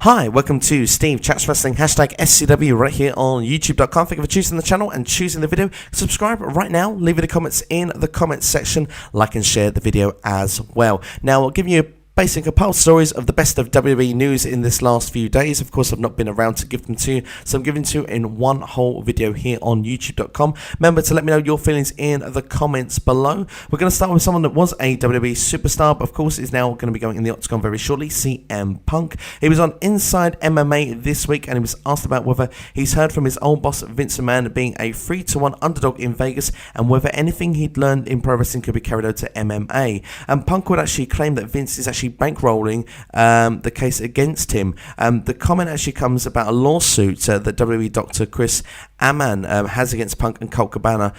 Hi, welcome to Steve Chats Wrestling, #SCW right here on YouTube.com. Thank you for choosing the channel and choosing the video. Subscribe right now, leave the comments in the comments section, like and share the video as well. Now, I'll give you a basic compiled stories of the best of WWE news in this last few days. Of course, I've not been around to give them to you, so I'm giving to you in one whole video here on YouTube.com. Remember to let me know your feelings in the comments below. We're going to start with someone that was a WWE superstar, but of course is now going to be going in the Octagon very shortly, CM Punk. He was on Inside MMA this week, and he was asked about whether he's heard from his old boss Vince McMahon being a 3-1 underdog in Vegas, and whether anything he'd learned in pro wrestling could be carried over to MMA. And Punk would actually claim that Vince is actually bankrolling the case against him. The comment actually comes about a lawsuit that WWE Dr. Chris Amann has against Punk and Colt Cabana,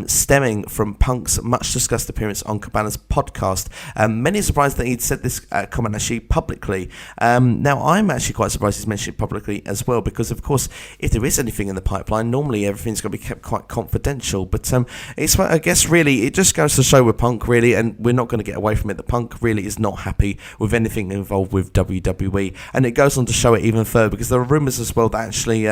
stemming from Punk's much discussed appearance on Cabana's podcast. Many are surprised that he'd said this comment actually publicly. Now, I'm actually quite surprised he's mentioned it publicly as well, because of course, if there is anything in the pipeline, normally everything's going to be kept quite confidential. But it's, I guess, really, it just goes to show with Punk, really, and we're not going to get away from it, that Punk really is not happy with anything involved with WWE. And it goes on to show it even further, because there are rumours as well that actually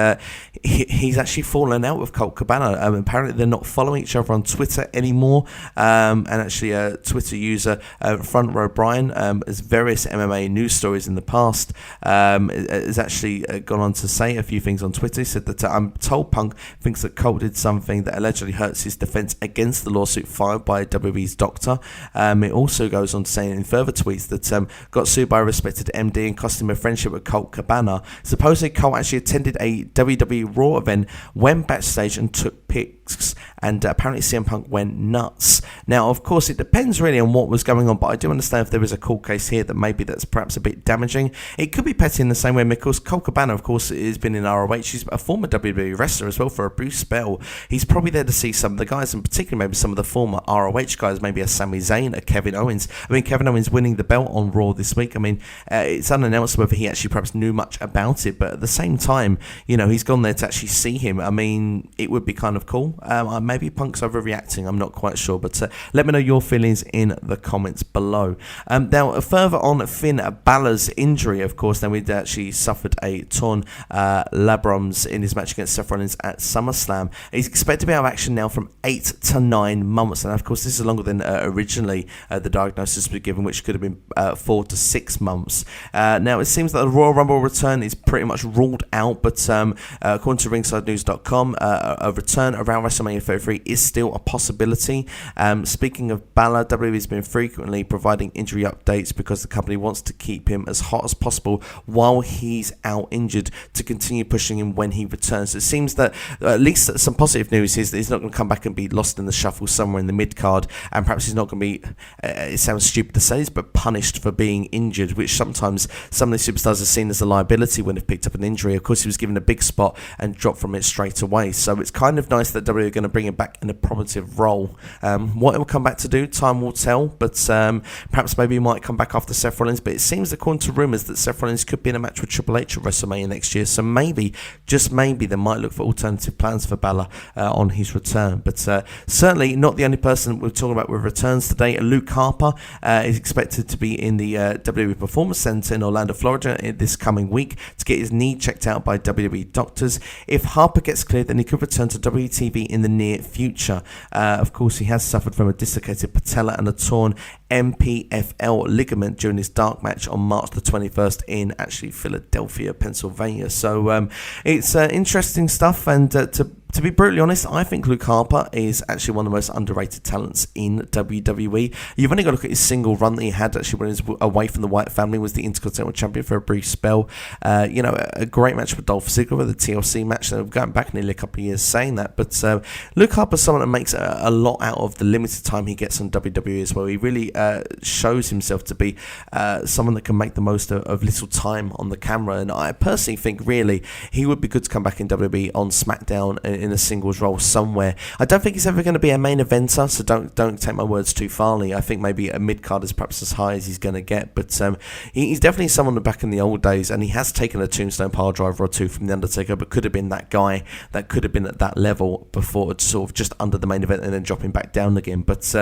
he's actually fallen out with Colt Cabana. Apparently they're not following each other on Twitter anymore, and actually Twitter user Front Row Bryan has various MMA news stories in the past, has actually gone on to say a few things on Twitter. He said that I'm told Punk thinks that Colt did something that allegedly hurts his defence against the lawsuit filed by WWE's doctor. It also goes on to say in further tweets that got sued by a respected MD and cost him a friendship with Colt Cabana. Supposedly Colt actually attended a WWE Raw event, went backstage and took pics, and apparently CM Punk went nuts. Now, of course, it depends really on what was going on, but I do understand if there is a court case here that maybe that's perhaps a bit damaging. It could be petty in the same way, because Colt Cabana, of course, has been in ROH. He's a former WWE wrestler as well for a brief spell. He's probably there to see some of the guys, and particularly maybe some of the former ROH guys, maybe a Sami Zayn, a Kevin Owens. I mean, Kevin Owens winning the belt on Raw this week. I mean, it's unannounced whether he actually perhaps knew much about it, but at the same time, you know, he's gone there to actually see him. I mean, it would be kind of cool. Maybe Punk's overreacting, I'm not quite sure, but let me know your feelings in the comments below. Now, further on Finn Balor's injury, of course, then we'd actually suffered a torn labrums in his match against Seth Rollins at SummerSlam. He's expected to be out of action now from 8 to 9 months, and of course, this is longer than originally the diagnosis was given, which could have been 4 to 6 months. Now, it seems that the Royal Rumble return is pretty much ruled out, but according to RingsideNews.com, a return around WrestleMania 33 is still a possibility. Speaking of Balor, WWE has been frequently providing injury updates because the company wants to keep him as hot as possible while he's out injured, to continue pushing him when he returns. It seems that at least some positive news is that he's not going to come back and be lost in the shuffle somewhere in the mid-card, and perhaps he's not going to be, it sounds stupid to say this, but punished for being injured, which sometimes some of these superstars are seen as a liability when they've picked up an injury. Of course, he was given a big spot and dropped from it straight away, so it's kind of nice that WWE are going to bring him back in a promotive role. What it will come back to do, time will tell, but perhaps maybe he might come back after Seth Rollins, but it seems, according to rumours, that Seth Rollins could be in a match with Triple H at WrestleMania next year, so maybe, just maybe, they might look for alternative plans for Balor on his return. But certainly not the only person we're talking about with returns today. Luke Harper is expected to be in the WWE Performance Center in Orlando, Florida this coming week to get his knee checked out by WWE doctors. If Harper gets cleared, then he could return to WTV in the near future. Of course, he has suffered from a dislocated patella and a torn MPFL ligament during his dark match on March the 21st in actually Philadelphia, Pennsylvania. So it's interesting stuff, and to be brutally honest, I think Luke Harper is actually one of the most underrated talents in WWE. You've only got to look at his single run that he had actually when he was away from the Wyatt family, was the Intercontinental Champion for a brief spell. You know, a great match with Dolph Ziggler, the TLC match. I'm going back nearly a couple of years saying that, but Luke Harper's someone that makes a lot out of the limited time he gets on WWE as well. He really shows himself to be someone that can make the most of little time on the camera, and I personally think really he would be good to come back in WWE on SmackDown in a singles role somewhere. I don't think he's ever going to be a main eventer, so don't take my words too farly. I think maybe a mid-card is perhaps as high as he's going to get, but he's definitely someone back in the old days, and he has taken a tombstone pile driver or two from The Undertaker, but could have been that guy that could have been at that level before, sort of just under the main event and then dropping back down again. But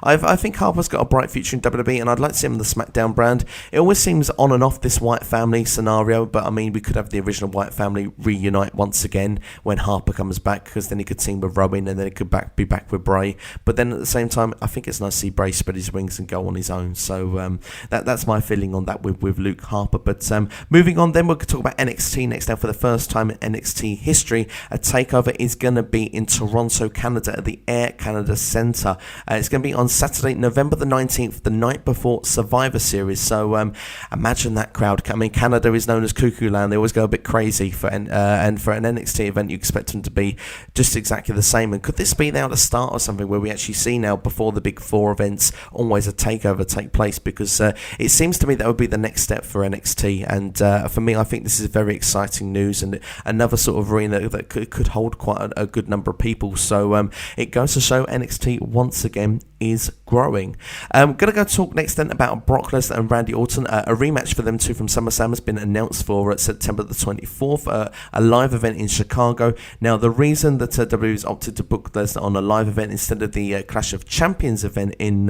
I think Harper's got a bright future in WWE, and I'd like to see him in the SmackDown brand. It always seems on and off this Wyatt family scenario, but I mean, we could have the original Wyatt family reunite once again when Harper comes back, because then he could team with Rowan, and then he could be back with Bray. But then at the same time, I think it's nice to see Bray spread his wings and go on his own. So that's my feeling on that with Luke Harper. But moving on, then we'll talk about NXT next. Now, for the first time in NXT history, a takeover is going to be in Toronto, Canada, at the Air Canada Centre. It's going to be on Saturday, November the 19th, the night before Survivor Series. So imagine that crowd. I mean, Canada is known as Cuckoo Land. They always go a bit crazy and for an NXT event, you expect them to be just exactly the same. And could this be now the start of something where we actually see now, before the big four events, always a takeover take place? Because it seems to me that would be the next step for NXT. And for me, I think this is very exciting news, and another sort of arena that could hold quite a good number of people. So it goes to show NXT once again is growing. I'm going to go talk next then about Brock Lesnar and Randy Orton. A rematch for them two from SummerSlam has been announced for September the 24th, a live event in Chicago. Now, the reason that WWE has opted to book Lesnar on a live event instead of the Clash of Champions event in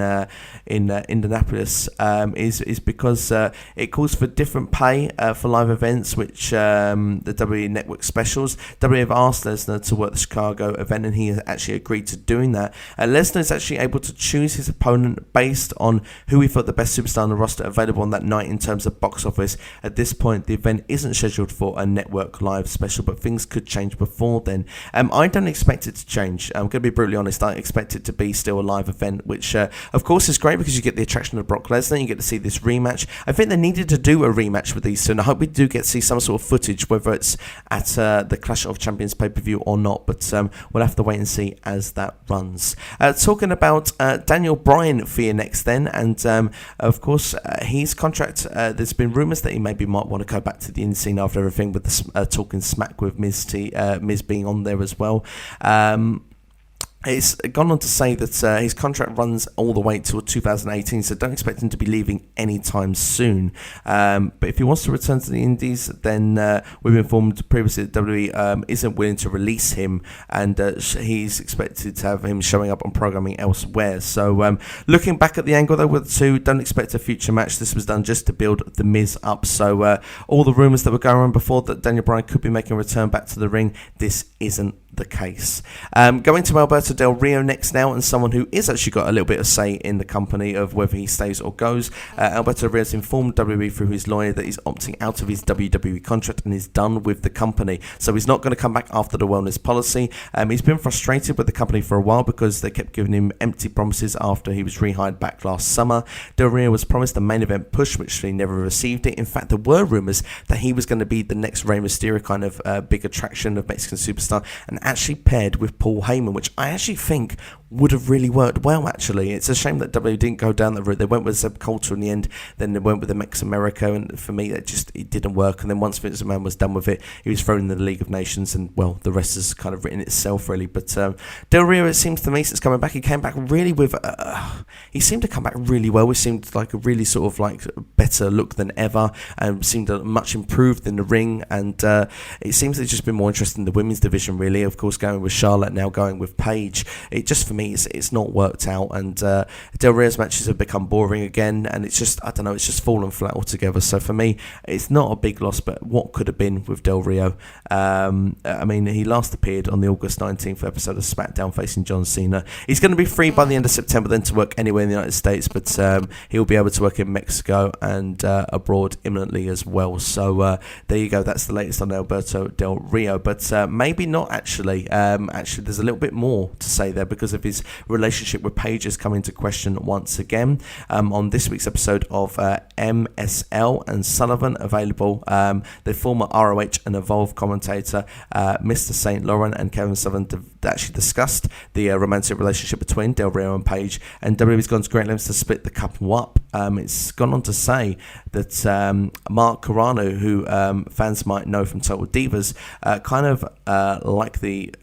Indianapolis is because it calls for different pay for live events, which the WWE Network specials. WWE have asked Lesnar to work the Chicago event, and he has actually agreed to doing that. Lesnar is actually able to choose his opponent based on who he thought the best superstar on the roster available on that night in terms of box office. At this point, the event isn't scheduled for a network live special, but things could change before then. I don't expect it to change. I'm going to be brutally honest. I expect it to be still a live event, which of course is great because you get the attraction of Brock Lesnar, you get to see this rematch. I think they needed to do a rematch with these two, and I hope we do get to see some sort of footage, whether it's at the Clash of Champions pay-per-view or not, but we'll have to wait and see as that runs. Talking about Daniel Bryan for you next then, and of course his contract, there's been rumours that he maybe might want to go back to the indie scene after everything with the talking smack with Miz being on there as well. It's gone on to say that his contract runs all the way till 2018, so don't expect him to be leaving anytime soon. But if he wants to return to the Indies, then we've been informed previously that WWE isn't willing to release him, and he's expected to have him showing up on programming elsewhere. So looking back at the angle though with the two, don't expect a future match. This was done just to build The Miz up. So all the rumours that were going on before that Daniel Bryan could be making a return back to the ring, this isn't the case. Going to Alberto Del Rio next now, and someone who is actually got a little bit of say in the company of whether he stays or goes. Alberto Del Rio has informed WWE through his lawyer that he's opting out of his WWE contract and is done with the company, so he's not going to come back after the wellness policy. He's been frustrated with the company for a while because they kept giving him empty promises after he was rehired back last summer. Del Rio was promised a main event push, which he never received it. In fact, there were rumours that he was going to be the next Rey Mysterio kind of big attraction of Mexican superstar, and actually paired with Paul Heyman, which I actually think would have really worked well, actually. It's a shame that WWE didn't go down that route. They went with Sept Coulter in the end, then they went with the Mex America, and for me, it didn't work. And then once Vince McMahon was done with it, he was thrown into the League of Nations, and, well, the rest has kind of written itself, really. But Del Rio, it seems to me, since coming back, he came back really with... he seemed to come back really well. He seemed like a really sort of, like, better look than ever, and seemed much improved in the ring, and it seems to have just been more interested in the women's division, really. Of course, going with Charlotte, now going with Paige. It just, for me, it's not worked out, and Del Rio's matches have become boring again, and it's just, I don't know, it's just fallen flat altogether. So for me, it's not a big loss, but what could have been with Del Rio. I mean, he last appeared on the August 19th episode of SmackDown facing John Cena. He's going to be free by the end of September then to work anywhere in the United States, but he'll be able to work in Mexico and abroad imminently as well. So there you go, that's the latest on Alberto Del Rio, but maybe not actually. Actually, there's a little bit more to say there because of his relationship with Paige has come into question once again. On this week's episode of MSL and Sullivan, available, the former ROH and Evolve commentator, Mr. St. Laurent and Kevin Sullivan actually discussed the romantic relationship between Del Rio and Paige, and WWE's gone to great lengths to split the couple up. It's gone on to say that Mark Carano, who fans might know from Total Divas, kind of like the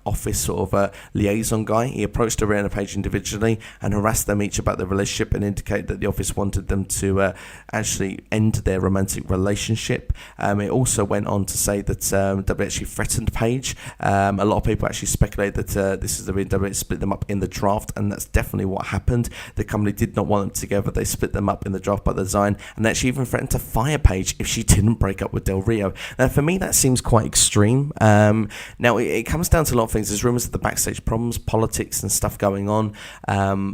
office sort of liaison guy. He approached Del Rio and Paige individually and harassed them each about their relationship and indicated that the office wanted them to actually end their romantic relationship. It also went on to say that WWE actually threatened Paige. A lot of people actually speculate that this is the reason WWE split them up in the draft, and that's definitely what happened. The company did not want them together. They split them up in the draft by design, and they actually even threatened to fire Paige if she didn't break up with Del Rio. Now, for me, that seems quite extreme. Now, it comes down to a lot of things. There's rumours of the backstage problems, politics and stuff going on.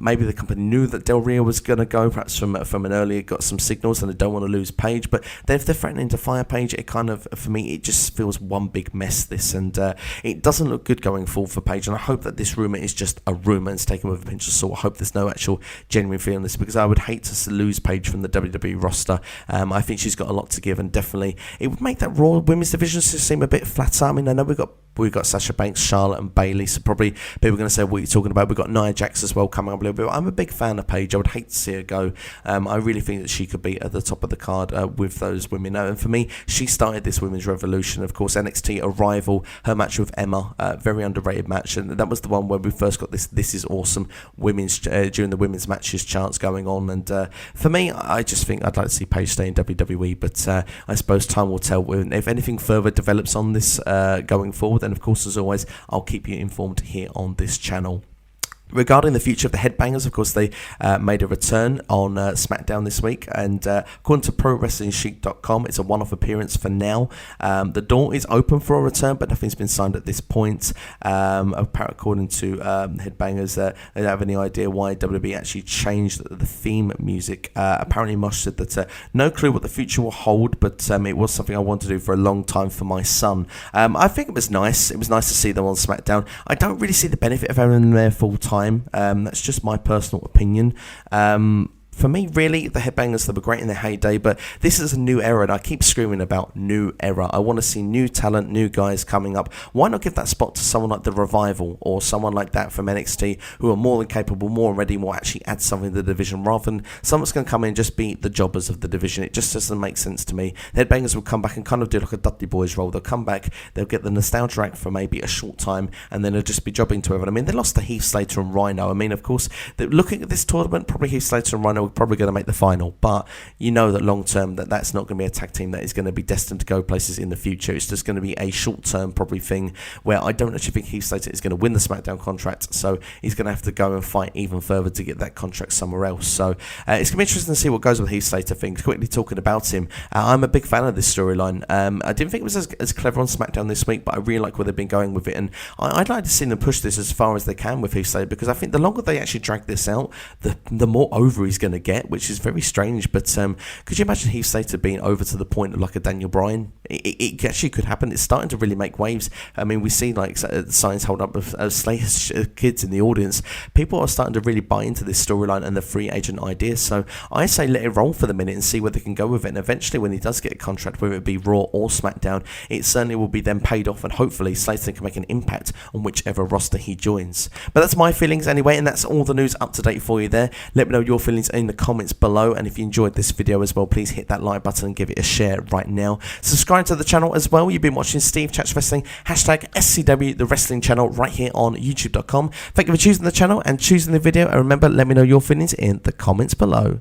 Maybe the company knew that Del Rio was going to go, perhaps from an earlier, got some signals, and they don't want to lose Paige. But if they're threatening to fire Paige, it kind of, for me, it just feels one big mess, this. And it doesn't look good going forward for Paige. And I hope that this rumour is just a rumour and it's taken with a pinch of salt. I hope there's no actual genuine feeling this, because I would hate to lose Paige from the WWE roster. I think she's got a lot to give, and definitely it would make that Raw women's division seem a bit flatter. I mean, I know we've got Sasha Banks, Charlotte and Bayley, so probably people are going to say, what are you talking about? We've got Nia Jax as well coming up a little bit. I'm a big fan of Paige. I would hate to see her go. I really think that she could be at the top of the card with those women. And for me, she started this women's revolution. Of course, NXT Arrival, her match with Emma, very underrated match, and that was the one where we first got this is awesome women's during the women's matches chants going on. And for me, I just think I'd like to see Paige stay in WWE, but I suppose time will tell if anything further develops on this going forward. And of course, as always, I'll keep you informed here on this channel. Regarding the future of the Headbangers, of course, they made a return on SmackDown this week, and according to ProWrestlingSheet.com, it's a one-off appearance for now. The door is open for a return, but nothing's been signed at this point. According to Headbangers, they don't have any idea why WWE actually changed the theme music. Apparently, Mosh said that no clue what the future will hold, but it was something I wanted to do for a long time for my son. I think it was nice. It was nice to see them on SmackDown. I don't really see the benefit of having them there full time. That's just my personal opinion. For me, really, the Headbangers, they were great in their heyday, but this is a new era, and I keep screaming about new era. I want to see new talent, new guys coming up. Why not give that spot to someone like The Revival or someone like that from NXT who are more than capable, more ready, will actually add something to the division, rather than someone's going to come in and just be the jobbers of the division. It just doesn't make sense to me. The Headbangers will come back and kind of do like a Dudley Boys role. They'll come back, they'll get the nostalgia act for maybe a short time, and then they'll just be jobbing to everyone. I mean, they lost to Heath Slater and Rhino. I mean, of course, looking at this tournament, probably Heath Slater and Rhino are probably going to make the final, but you know that long term that's not going to be a tag team that is going to be destined to go places in the future. It's just going to be a short term probably thing where I don't actually think Heath Slater is going to win the SmackDown contract, so he's going to have to go and fight even further to get that contract somewhere else. So it's going to be interesting to see what goes with Heath Slater. Things quickly talking about him, I'm a big fan of this storyline. I didn't think it was as clever on SmackDown this week, but I really like where they've been going with it, and I'd like to see them push this as far as they can with Heath Slater, because I think the longer they actually drag this out, the more over he's going to get, which is very strange. But could you imagine Heath Slater being over to the point of like a Daniel Bryan? It actually could happen. It's starting to really make waves. I mean, we see like signs hold up of Slater's kids in the audience. People are starting to really buy into this storyline and the free agent idea. So I say let it roll for the minute and see where they can go with it. And eventually, when he does get a contract, whether it be Raw or SmackDown, it certainly will be then paid off, and hopefully Slater can make an impact on whichever roster he joins. But that's my feelings anyway, and that's all the news up to date for you there. Let me know your feelings in the comments below, and if you enjoyed this video as well, please hit that like button and give it a share right now. Subscribe to the channel as well. You've been watching Steve Chats Wrestling, #SCW the Wrestling Channel, right here on YouTube.com. Thank you for choosing the channel and choosing the video, and remember, let me know your feelings in the comments below.